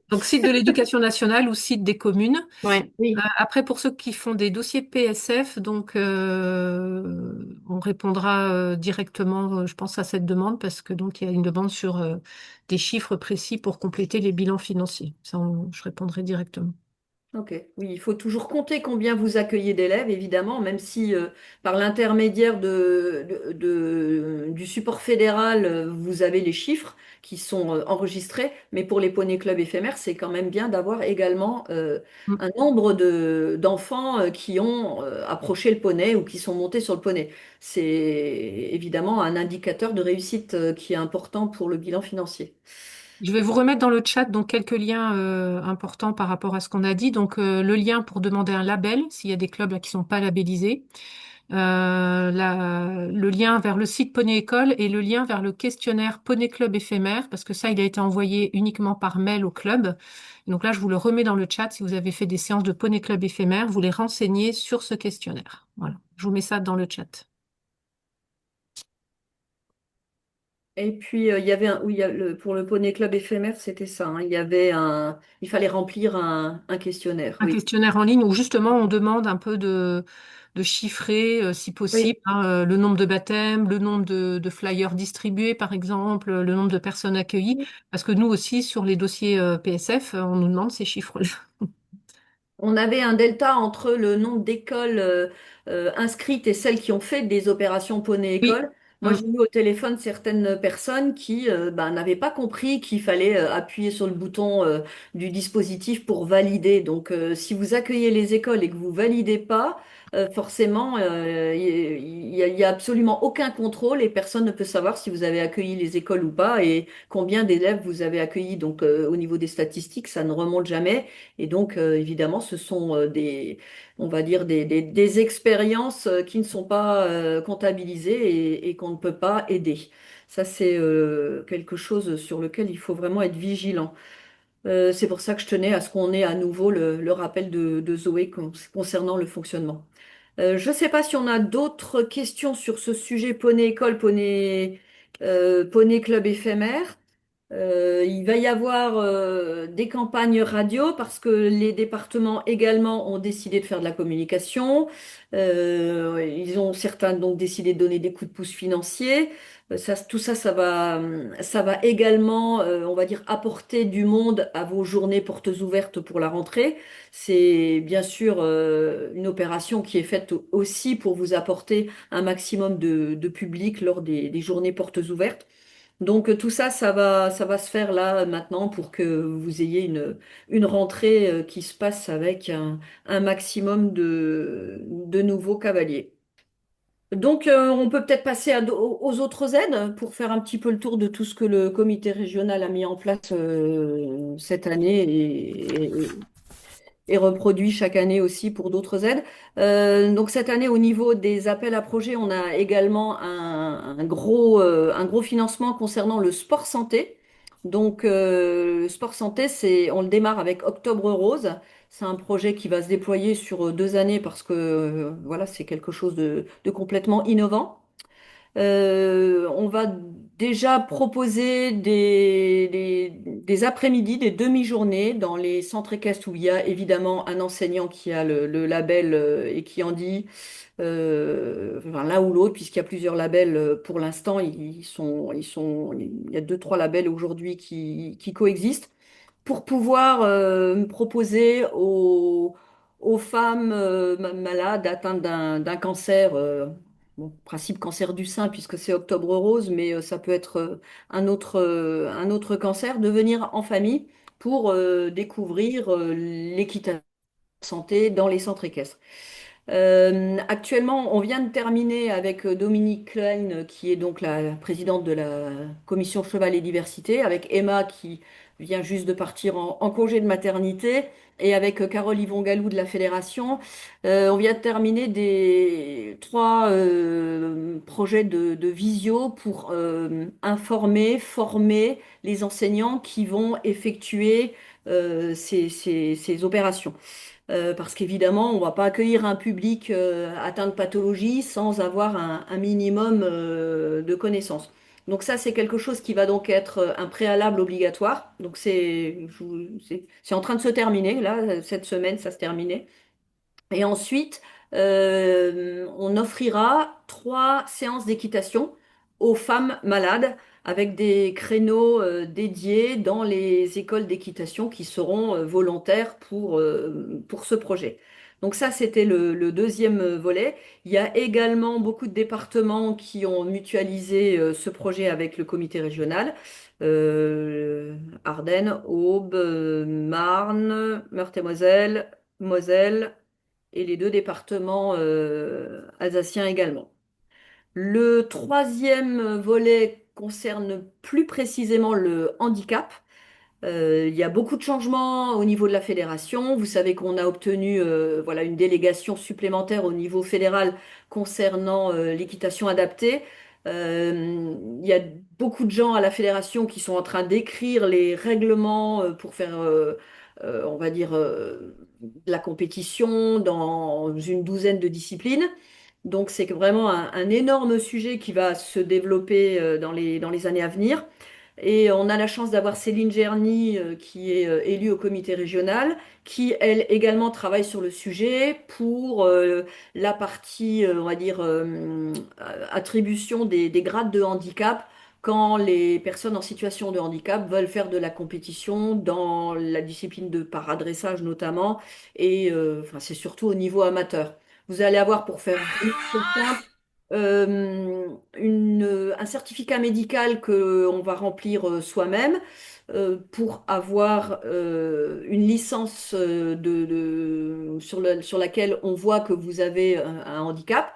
donc site de l'Éducation nationale ou site des communes. Ouais. Oui. Après, pour ceux qui font des dossiers PSF, donc on répondra directement, je pense, à cette demande parce que donc il y a une demande sur des chiffres précis pour compléter les bilans financiers. Ça, je répondrai directement. Ok, oui, il faut toujours compter combien vous accueillez d'élèves, évidemment, même si par l'intermédiaire du support fédéral, vous avez les chiffres qui sont enregistrés, mais pour les poneys clubs éphémères, c'est quand même bien d'avoir également Mm. un nombre d'enfants qui ont approché le poney ou qui sont montés sur le poney. C'est évidemment un indicateur de réussite qui est important pour le bilan financier. Je vais vous remettre dans le chat donc quelques liens importants par rapport à ce qu'on a dit. Donc le lien pour demander un label s'il y a des clubs là, qui sont pas labellisés. Le lien vers le site Poney École et le lien vers le questionnaire Poney Club éphémère, parce que ça, il a été envoyé uniquement par mail au club. Donc là, je vous le remets dans le chat. Si vous avez fait des séances de Poney Club éphémère, vous les renseignez sur ce questionnaire. Voilà, je vous mets ça dans le chat. Et puis, il y avait oui, pour le poney club éphémère, c'était ça, hein. Il fallait remplir un questionnaire, Un oui. questionnaire en ligne où justement on demande un peu de chiffrer, si Oui. possible, hein, le nombre de baptêmes, le nombre de flyers distribués, par exemple, le nombre de personnes accueillies. Parce que nous aussi, sur les dossiers PSF, on nous demande ces chiffres-là. On avait un delta entre le nombre d'écoles inscrites et celles qui ont fait des opérations poney Oui. école. Moi, Mm. j'ai eu au téléphone certaines personnes qui n'avaient pas compris qu'il fallait appuyer sur le bouton du dispositif pour valider. Donc, si vous accueillez les écoles et que vous validez pas, forcément, il y a absolument aucun contrôle et personne ne peut savoir si vous avez accueilli les écoles ou pas et combien d'élèves vous avez accueillis. Donc, au niveau des statistiques, ça ne remonte jamais. Et donc, évidemment, ce sont on va dire, des expériences qui ne sont pas comptabilisées et qu'on ne peut pas aider. Ça, c'est quelque chose sur lequel il faut vraiment être vigilant. C'est pour ça que je tenais à ce qu'on ait à nouveau le rappel de Zoé concernant le fonctionnement. Je ne sais pas si on a d'autres questions sur ce sujet poney école, poney club éphémère. Il va y avoir des campagnes radio parce que les départements également ont décidé de faire de la communication. Ils ont certains donc décidé de donner des coups de pouce financiers. Tout ça, ça va également, on va dire, apporter du monde à vos journées portes ouvertes pour la rentrée. C'est bien sûr une opération qui est faite aussi pour vous apporter un maximum de public lors des journées portes ouvertes. Donc tout ça, ça va se faire là maintenant pour que vous ayez une rentrée qui se passe avec un maximum de nouveaux cavaliers. Donc on peut peut-être passer aux autres aides pour faire un petit peu le tour de tout ce que le comité régional a mis en place cette année et reproduit chaque année aussi pour d'autres aides. Donc cette année, au niveau des appels à projets, on a également un gros financement concernant le sport santé. Donc le sport santé, on le démarre avec Octobre Rose. C'est un projet qui va se déployer sur 2 années parce que voilà, c'est quelque chose de complètement innovant. On va déjà proposer des après-midi, des demi-journées dans les centres équestres où il y a évidemment un enseignant qui a le label et qui en dit enfin, l'un ou l'autre, puisqu'il y a plusieurs labels pour l'instant. Il y a deux, trois labels aujourd'hui qui coexistent pour pouvoir proposer aux femmes malades atteintes d'un cancer, bon, principe cancer du sein puisque c'est Octobre Rose, mais ça peut être un autre cancer, de venir en famille pour découvrir l'équitation santé dans les centres équestres. Actuellement, on vient de terminer avec Dominique Klein, qui est donc la présidente de la commission Cheval et Diversité, avec Emma qui vient juste de partir en congé de maternité, et avec Carole Yvon Galou de la fédération. On vient de terminer des trois projets de visio pour informer, former les enseignants qui vont effectuer ces opérations. Parce qu'évidemment, on ne va pas accueillir un public atteint de pathologie sans avoir un minimum de connaissances. Donc ça, c'est quelque chose qui va donc être un préalable obligatoire. Donc c'est en train de se terminer, là, cette semaine, ça se terminait. Et ensuite, on offrira 3 séances d'équitation aux femmes malades avec des créneaux dédiés dans les écoles d'équitation qui seront volontaires pour ce projet. Donc ça, c'était le deuxième volet. Il y a également beaucoup de départements qui ont mutualisé ce projet avec le comité régional. Ardennes, Aube, Marne, Meurthe-et-Moselle, Moselle et les 2 départements alsaciens également. Le troisième volet concerne plus précisément le handicap. Il y a beaucoup de changements au niveau de la fédération. Vous savez qu'on a obtenu voilà, une délégation supplémentaire au niveau fédéral concernant l'équitation adaptée. Il y a beaucoup de gens à la fédération qui sont en train d'écrire les règlements pour faire, on va dire, de la compétition dans une douzaine de disciplines. Donc c'est vraiment un énorme sujet qui va se développer dans les années à venir. Et on a la chance d'avoir Céline Gerny, qui est élue au comité régional, qui, elle, également travaille sur le sujet pour la partie, on va dire, attribution des grades de handicap quand les personnes en situation de handicap veulent faire de la compétition dans la discipline de paradressage notamment, et enfin, c'est surtout au niveau amateur. Vous allez avoir, pour faire très simple, un certificat médical que on va remplir soi-même pour avoir une licence sur laquelle on voit que vous avez un handicap.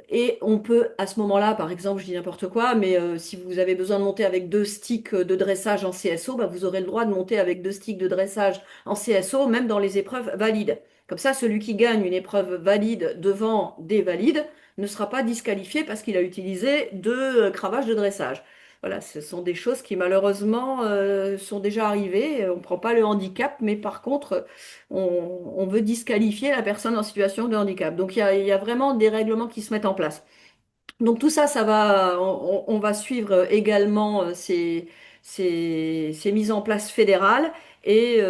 Et on peut, à ce moment-là, par exemple, je dis n'importe quoi, mais si vous avez besoin de monter avec 2 sticks de dressage en CSO, bah, vous aurez le droit de monter avec 2 sticks de dressage en CSO, même dans les épreuves valides. Comme ça, celui qui gagne une épreuve valide devant des valides ne sera pas disqualifié parce qu'il a utilisé 2 cravages de dressage. Voilà, ce sont des choses qui malheureusement sont déjà arrivées. On ne prend pas le handicap, mais par contre, on veut disqualifier la personne en situation de handicap. Donc il y a vraiment des règlements qui se mettent en place. Donc tout ça, on va suivre également ces mises en place fédérales et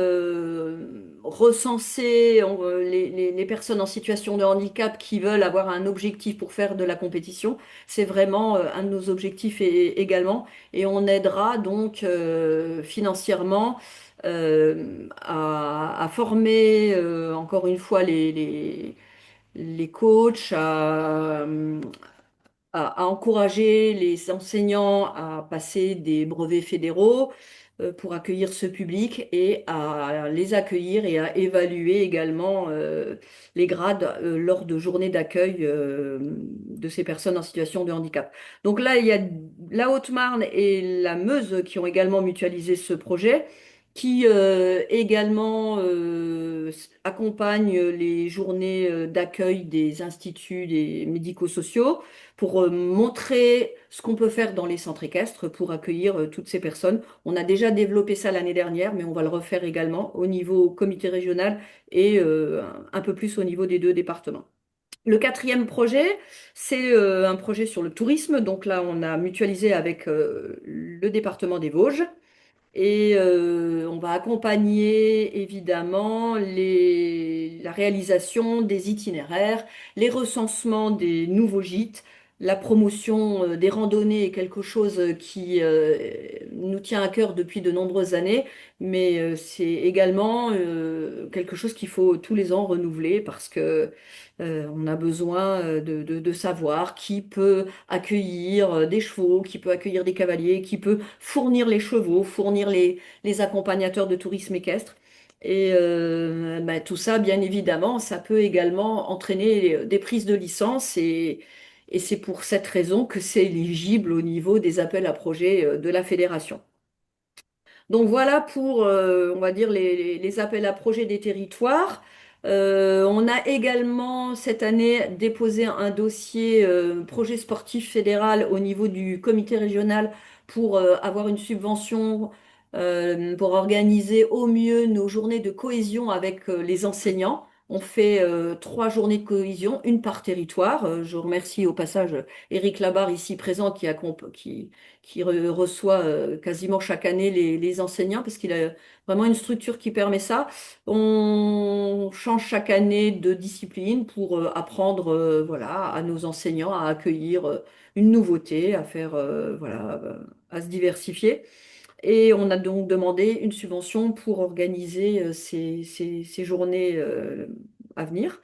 recenser les personnes en situation de handicap qui veulent avoir un objectif pour faire de la compétition. C'est vraiment un de nos objectifs également. Et on aidera donc financièrement à former encore une fois les coachs, à encourager les enseignants à passer des brevets fédéraux pour accueillir ce public et à les accueillir et à évaluer également les grades lors de journées d'accueil de ces personnes en situation de handicap. Donc là, il y a la Haute-Marne et la Meuse qui ont également mutualisé ce projet, qui également accompagnent les journées d'accueil des instituts des médico-sociaux pour montrer ce qu'on peut faire dans les centres équestres pour accueillir toutes ces personnes. On a déjà développé ça l'année dernière, mais on va le refaire également au niveau comité régional et un peu plus au niveau des 2 départements. Le quatrième projet, c'est un projet sur le tourisme. Donc là, on a mutualisé avec le département des Vosges. Et on va accompagner évidemment la réalisation des itinéraires, les recensements des nouveaux gîtes, la promotion des randonnées est quelque chose qui nous tient à cœur depuis de nombreuses années, mais c'est également quelque chose qu'il faut tous les ans renouveler parce que on a besoin de savoir qui peut accueillir des chevaux, qui peut accueillir des cavaliers, qui peut fournir les chevaux, fournir les accompagnateurs de tourisme équestre. Et bah, tout ça, bien évidemment, ça peut également entraîner des prises de licence et c'est pour cette raison que c'est éligible au niveau des appels à projets de la fédération. Donc voilà pour, on va dire, les appels à projets des territoires. On a également cette année déposé un dossier projet sportif fédéral au niveau du comité régional pour avoir une subvention pour organiser au mieux nos journées de cohésion avec les enseignants. On fait 3 journées de cohésion, une par territoire. Je remercie au passage Éric Labarre ici présent qui reçoit quasiment chaque année les enseignants parce qu'il a vraiment une structure qui permet ça. On change chaque année de discipline pour apprendre voilà, à nos enseignants à accueillir une nouveauté, à faire voilà, à se diversifier. Et on a donc demandé une subvention pour organiser ces journées à venir.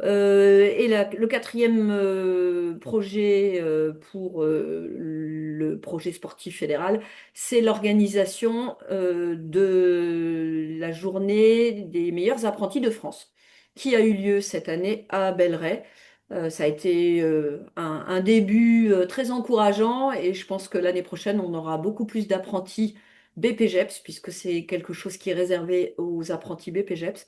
Et le quatrième projet pour le projet sportif fédéral, c'est l'organisation de la journée des meilleurs apprentis de France, qui a eu lieu cette année à Bellerive. Ça a été un début très encourageant et je pense que l'année prochaine, on aura beaucoup plus d'apprentis BPGEPS, puisque c'est quelque chose qui est réservé aux apprentis BPGEPS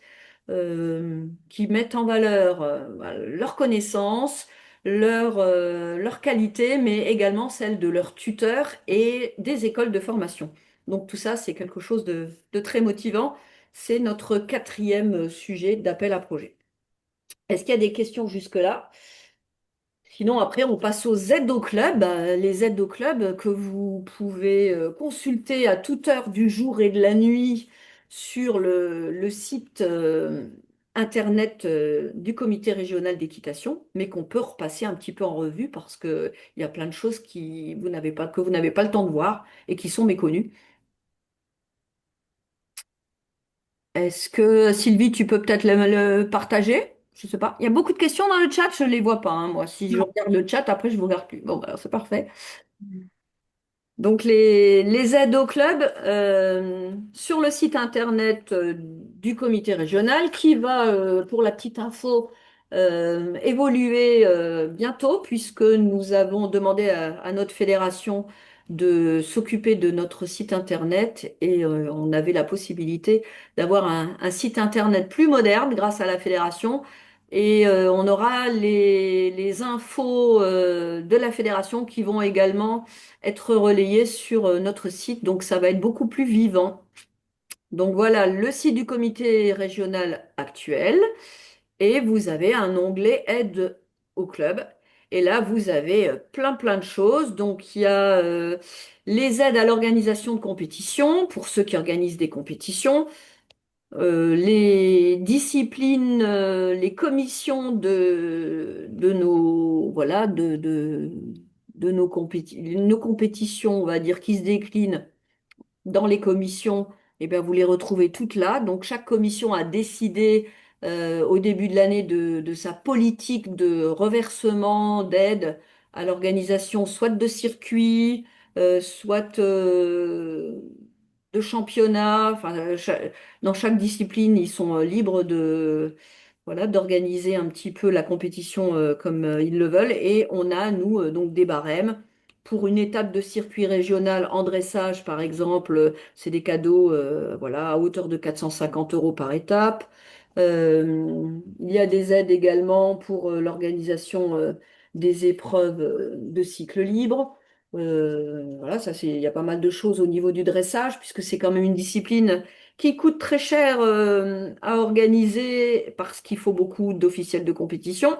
qui mettent en valeur voilà, leurs connaissances, leur qualité, mais également celle de leurs tuteurs et des écoles de formation. Donc tout ça, c'est quelque chose de très motivant. C'est notre quatrième sujet d'appel à projet. Est-ce qu'il y a des questions jusque-là? Sinon, après, on passe aux aides au club. Les aides au club que vous pouvez consulter à toute heure du jour et de la nuit sur le site internet du comité régional d'équitation, mais qu'on peut repasser un petit peu en revue parce qu'il y a plein de choses que vous n'avez pas le temps de voir et qui sont méconnues. Est-ce que Sylvie, tu peux peut-être le partager? Je sais pas. Il y a beaucoup de questions dans le chat, je ne les vois pas, hein, moi. Si je Non. regarde le chat, après, je ne vous regarde plus. Bon, bah, alors, c'est parfait. Donc les aides au club sur le site internet du comité régional qui va, pour la petite info, évoluer bientôt puisque nous avons demandé à notre fédération de s'occuper de notre site internet et on avait la possibilité d'avoir un site internet plus moderne grâce à la fédération. Et on aura les infos de la fédération qui vont également être relayées sur notre site, donc ça va être beaucoup plus vivant. Donc voilà le site du comité régional actuel et vous avez un onglet aide au club. Et là, vous avez plein de choses. Donc il y a les aides à l'organisation de compétitions pour ceux qui organisent des compétitions, les disciplines, les commissions de nos, voilà, de nos compétitions, on va dire, qui se déclinent dans les commissions, eh bien, vous les retrouvez toutes là. Donc, chaque commission a décidé au début de l'année de sa politique de reversement d'aide à l'organisation, soit de circuits, soit de championnats. Enfin, dans chaque discipline, ils sont libres de voilà, d'organiser un petit peu la compétition comme ils le veulent. Et on a, nous, donc des barèmes. Pour une étape de circuit régional en dressage, par exemple, c'est des cadeaux voilà, à hauteur de 450 euros par étape. Il y a des aides également pour l'organisation des épreuves de cycle libre. Voilà, ça c'est, il y a pas mal de choses au niveau du dressage, puisque c'est quand même une discipline qui coûte très cher à organiser parce qu'il faut beaucoup d'officiels de compétition.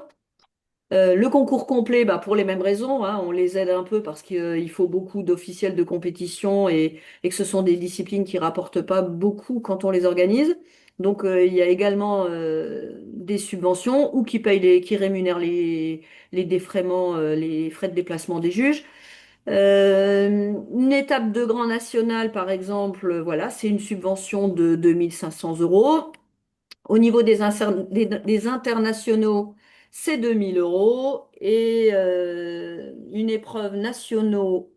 Le concours complet, bah, pour les mêmes raisons, hein, on les aide un peu parce qu'il faut beaucoup d'officiels de compétition et que ce sont des disciplines qui rapportent pas beaucoup quand on les organise. Donc, il y a également des subventions ou qui rémunèrent les défraiements, les frais de déplacement des juges. Une étape de grand national, par exemple, voilà, c'est une subvention de 2 500 euros. Au niveau des internationaux, c'est 2 000 euros. Et une épreuve nationaux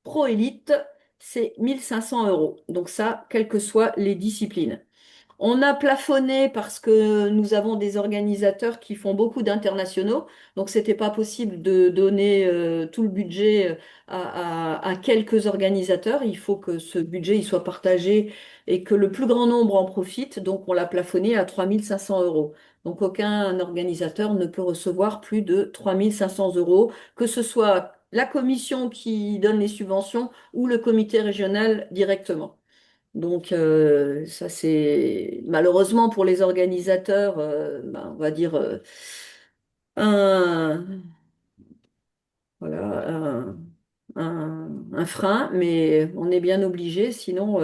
pro élite, c'est 1 500 euros. Donc ça, quelles que soient les disciplines. On a plafonné parce que nous avons des organisateurs qui font beaucoup d'internationaux, donc c'était pas possible de donner tout le budget à quelques organisateurs. Il faut que ce budget il soit partagé et que le plus grand nombre en profite. Donc on l'a plafonné à 3 500 euros. Donc aucun organisateur ne peut recevoir plus de 3 500 euros, que ce soit la commission qui donne les subventions ou le comité régional directement. Donc ça c'est malheureusement pour les organisateurs, ben, on va dire un voilà un frein, mais on est bien obligé, sinon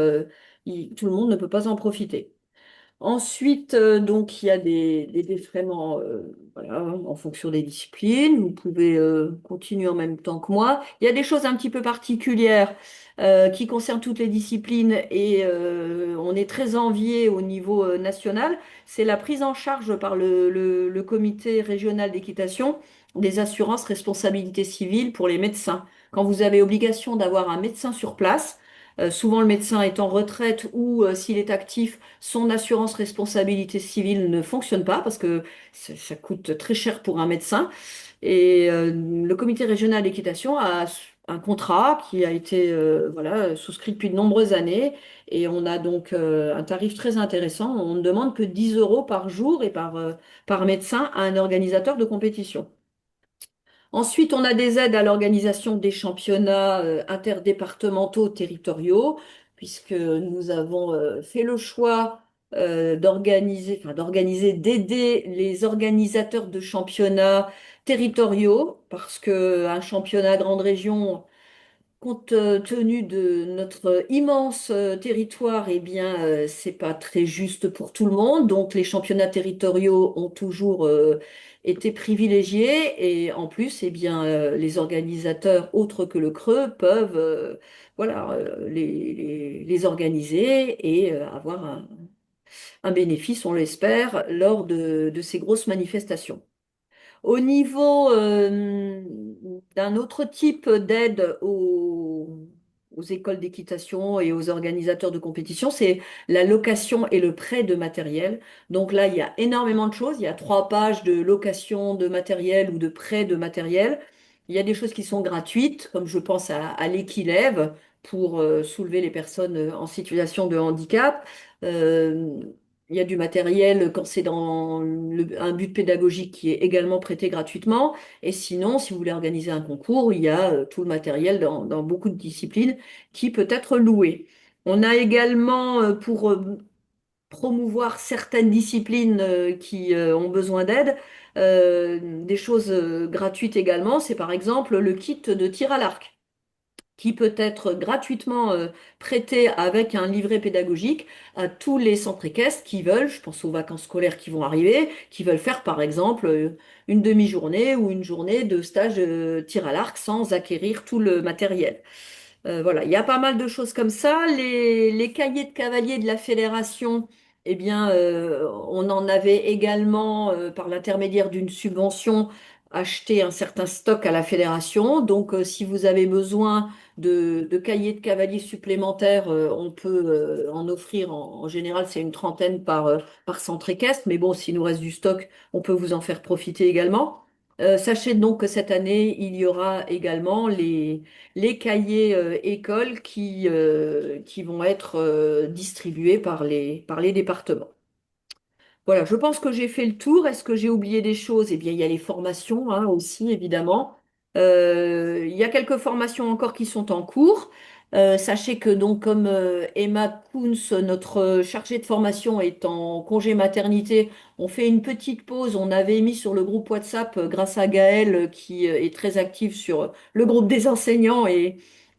tout le monde ne peut pas en profiter. Ensuite, donc, il y a des défraiements voilà, en fonction des disciplines. Vous pouvez continuer en même temps que moi. Il y a des choses un petit peu particulières qui concernent toutes les disciplines et on est très envié au niveau national. C'est la prise en charge par le comité régional d'équitation des assurances responsabilité civile pour les médecins. Quand vous avez obligation d'avoir un médecin sur place, souvent le médecin est en retraite ou s'il est actif, son assurance responsabilité civile ne fonctionne pas parce que ça coûte très cher pour un médecin. Et le comité régional d'équitation a un contrat qui a été voilà, souscrit depuis de nombreuses années et on a donc un tarif très intéressant. On ne demande que 10 euros par jour et par médecin à un organisateur de compétition. Ensuite, on a des aides à l'organisation des championnats interdépartementaux territoriaux, puisque nous avons fait le choix d'aider les organisateurs de championnats territoriaux, parce que un championnat grande région, compte tenu de notre immense territoire, eh bien, c'est pas très juste pour tout le monde. Donc, les championnats territoriaux ont toujours été privilégiés et en plus, eh bien, les organisateurs autres que le Creux peuvent, voilà, les organiser et avoir un bénéfice, on l'espère, lors de ces grosses manifestations. Au niveau d'un autre type d'aide aux écoles d'équitation et aux organisateurs de compétition, c'est la location et le prêt de matériel. Donc là, il y a énormément de choses. Il y a 3 pages de location de matériel ou de prêt de matériel. Il y a des choses qui sont gratuites, comme je pense à l'Équilève pour soulever les personnes en situation de handicap. Euh, il y a du matériel quand c'est dans un but pédagogique qui est également prêté gratuitement. Et sinon, si vous voulez organiser un concours, il y a tout le matériel dans beaucoup de disciplines qui peut être loué. On a également, pour promouvoir certaines disciplines qui ont besoin d'aide, des choses gratuites également. C'est par exemple le kit de tir à l'arc qui peut être gratuitement prêté avec un livret pédagogique à tous les centres équestres qui veulent, je pense aux vacances scolaires qui vont arriver, qui veulent faire par exemple une demi-journée ou une journée de stage de tir à l'arc sans acquérir tout le matériel. Voilà, il y a pas mal de choses comme ça. Les cahiers de cavaliers de la fédération, eh bien, on en avait également, par l'intermédiaire d'une subvention, acheté un certain stock à la fédération. Donc, si vous avez besoin de cahiers de cavaliers supplémentaires, on peut en offrir. En général, c'est une trentaine par centre équestre. Mais bon, s'il nous reste du stock, on peut vous en faire profiter également. Sachez donc que cette année, il y aura également les cahiers écoles qui vont être distribués par les départements. Voilà, je pense que j'ai fait le tour. Est-ce que j'ai oublié des choses? Eh bien, il y a les formations hein, aussi, évidemment. Il y a quelques formations encore qui sont en cours. Sachez que donc, comme Emma Kunz, notre chargée de formation, est en congé maternité, on fait une petite pause. On avait mis sur le groupe WhatsApp, grâce à Gaëlle, qui est très active sur le groupe des enseignants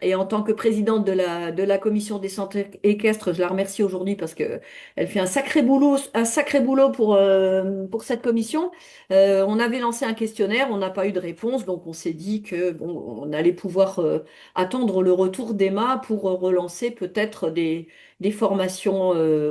Et en tant que présidente de la commission des centres équestres, je la remercie aujourd'hui parce que elle fait un sacré boulot pour cette commission. On avait lancé un questionnaire, on n'a pas eu de réponse, donc on s'est dit que bon, on allait pouvoir attendre le retour d'Emma pour relancer peut-être des formations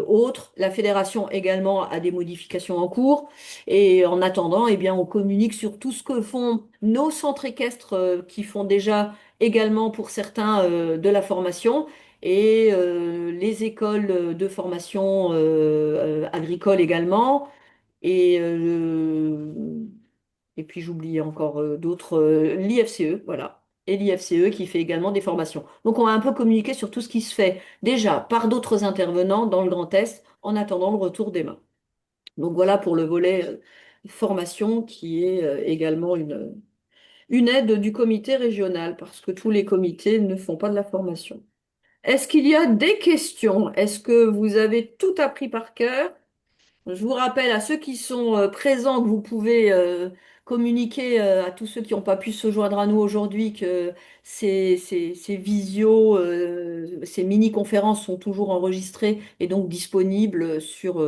autres. La fédération également a des modifications en cours. Et en attendant, eh bien, on communique sur tout ce que font nos centres équestres qui font déjà également pour certains de la formation et les écoles de formation agricole également. Et, et puis j'oublie encore d'autres, l'IFCE, voilà. Et l'IFCE qui fait également des formations. Donc on va un peu communiquer sur tout ce qui se fait déjà par d'autres intervenants dans le Grand Est en attendant le retour des mains. Donc voilà pour le volet formation qui est également une aide du comité régional parce que tous les comités ne font pas de la formation. Est-ce qu'il y a des questions? Est-ce que vous avez tout appris par cœur? Je vous rappelle à ceux qui sont présents que vous pouvez communiquer à tous ceux qui n'ont pas pu se joindre à nous aujourd'hui que ces visios, ces mini-conférences sont toujours enregistrées et donc disponibles sur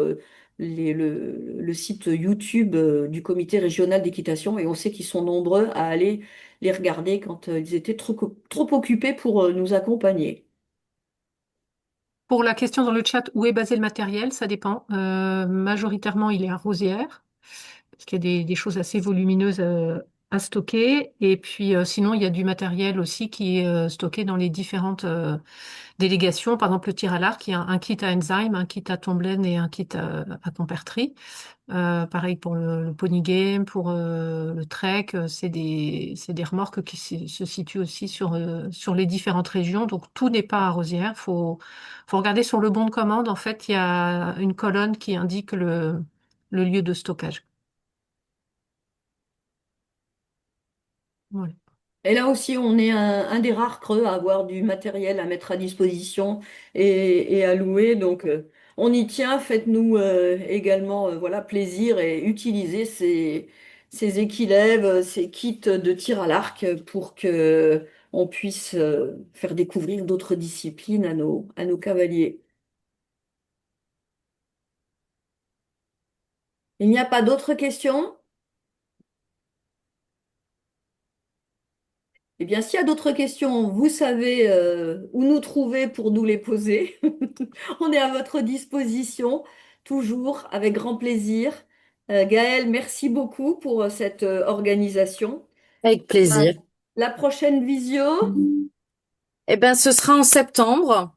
le site YouTube du comité régional d'équitation. Et on sait qu'ils sont nombreux à aller les regarder quand ils étaient trop occupés pour nous accompagner. Pour la question dans le chat, où est basé le matériel, ça dépend. Majoritairement, il est à Rosières, parce qu'il y a des choses assez volumineuses à stocker. Et puis, sinon, il y a du matériel aussi qui est stocké dans les différentes délégations. Par exemple, le tir à l'arc, il y a un kit à Enzyme, un kit à Tomblaine et un kit à Compertry. Pareil pour le pony game, pour le trek, c'est des remorques qui se situent aussi sur les différentes régions. Donc tout n'est pas à Rosières. Faut regarder sur le bon de commande. En fait, il y a une colonne qui indique le lieu de stockage. Voilà. Et là aussi, on est un des rares creux à avoir du matériel à mettre à disposition et à louer. Donc, on y tient. Faites-nous également voilà, plaisir et utilisez ces équilèves, ces kits de tir à l'arc pour que on puisse faire découvrir d'autres disciplines à nos cavaliers. Il n'y a pas d'autres questions? Eh bien, s'il y a d'autres questions, vous savez où nous trouver pour nous les poser. On est à votre disposition, toujours avec grand plaisir. Gaëlle, merci beaucoup pour cette organisation. Avec Ah, plaisir. la prochaine visio, Eh ben, ce sera en septembre.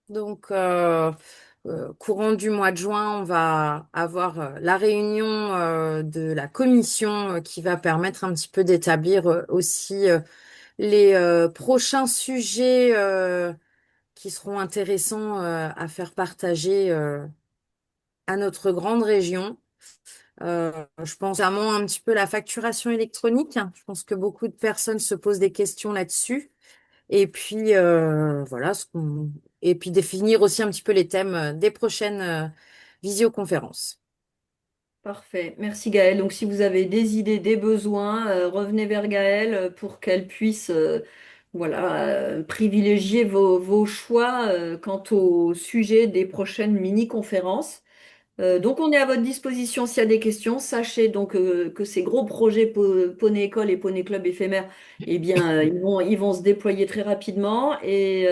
Donc, courant du mois de juin, on va avoir la réunion de la commission qui va permettre un petit peu d'établir aussi les prochains sujets qui seront intéressants à faire partager à notre grande région. Je pense notamment un petit peu la facturation électronique. Je pense que beaucoup de personnes se posent des questions là-dessus. Et puis voilà, et puis définir aussi un petit peu les thèmes des prochaines visioconférences. parfait. Merci Gaëlle. Donc, si vous avez des idées, des besoins, revenez vers Gaëlle pour qu'elle puisse voilà, privilégier vos choix quant au sujet des prochaines mini-conférences. Donc, on est à votre disposition s'il y a des questions. Sachez donc que ces gros projets Poney École et Poney Club éphémère, eh bien, ils vont se déployer très rapidement et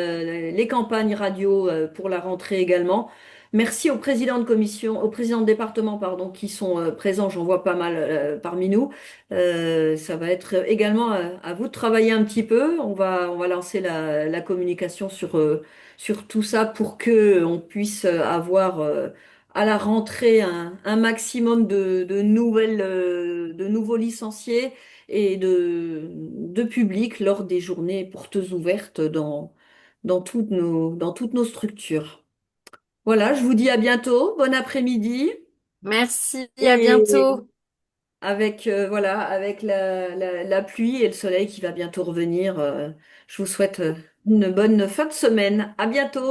les campagnes radio pour la rentrée également. Merci aux présidents de commission, aux présidents de département, pardon, qui sont présents. J'en vois pas mal parmi nous. Ça va être également à vous de travailler un petit peu. On va lancer la communication sur tout ça pour que on puisse avoir à la rentrée un maximum de nouveaux licenciés et de public lors des journées portes ouvertes dans toutes nos structures. Voilà, je vous dis à bientôt, bon après-midi Merci, à et bientôt. avec voilà avec la pluie et le soleil qui va bientôt revenir, je vous souhaite une bonne fin de semaine. À bientôt.